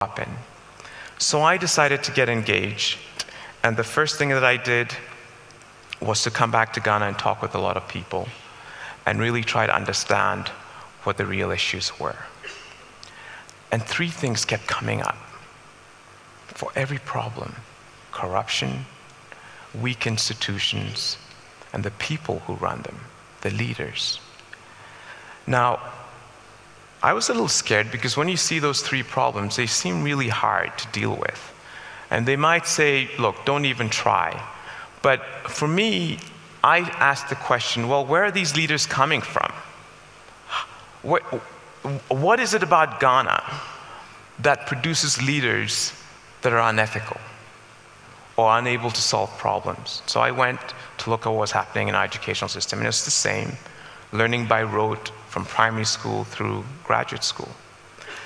up in. So I decided to get engaged, and the first thing that I did was to come back to Ghana and talk with a lot of people and really try to understand what the real issues were. And three things kept coming up for every problem: corruption, weak institutions, and the people who run them, the leaders. Now, I was a little scared because when you see those three problems, they seem really hard to deal with. And they might say, look, don't even try. But for me, I asked the question, well, where are these leaders coming from? What is it about Ghana that produces leaders that are unethical or unable to solve problems? So I went to look at what was happening in our educational system, and it's the same, learning by rote from primary school through graduate school.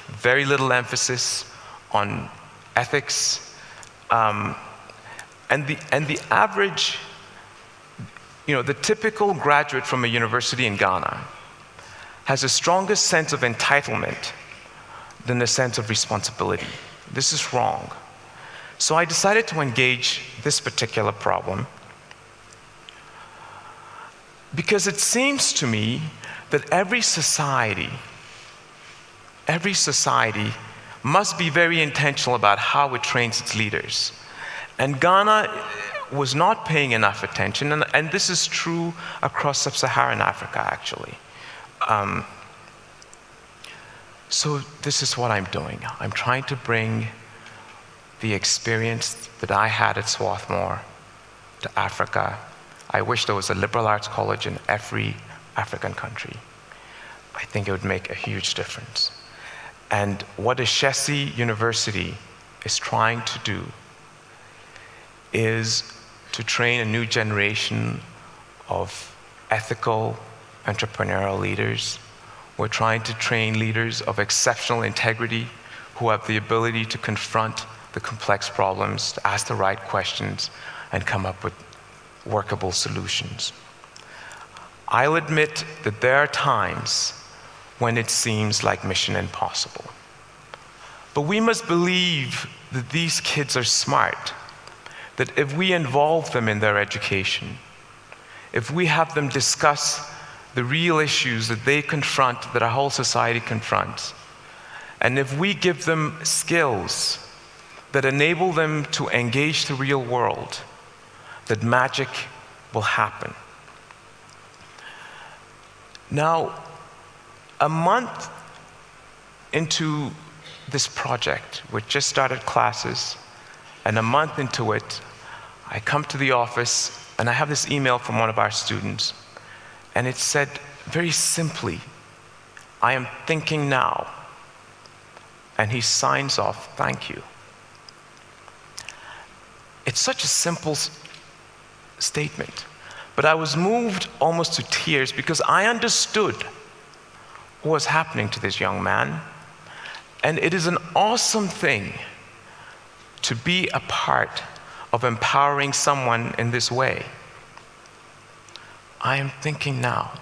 Very little emphasis on ethics, and the average, the typical graduate from a university in Ghana has the strongest sense of entitlement than the sense of responsibility. This is wrong. So I decided to engage this particular problem because it seems to me that every society must be very intentional about how it trains its leaders. And Ghana was not paying enough attention, and this is true across sub-Saharan Africa, actually. So this is what I'm doing. I'm trying to bring the experience that I had at Swarthmore to Africa. I wish there was a liberal arts college in every African country. I think it would make a huge difference. And what Ashesi University is trying to do is to train a new generation of ethical, entrepreneurial leaders. We're trying to train leaders of exceptional integrity who have the ability to confront the complex problems, to ask the right questions, and come up with workable solutions. I'll admit that there are times when it seems like mission impossible. But we must believe that these kids are smart, that if we involve them in their education, if we have them discuss the real issues that they confront, that our whole society confronts, and if we give them skills that enable them to engage the real world, that magic will happen. Now, a month into this project, we just started classes, and a month into it, I come to the office and I have this email from one of our students, and it said very simply, "I am thinking now." And he signs off, "Thank you." It's such a simple statement, but I was moved almost to tears because I understood what was happening to this young man. And it is an awesome thing to be a part of empowering someone in this way. I am thinking now.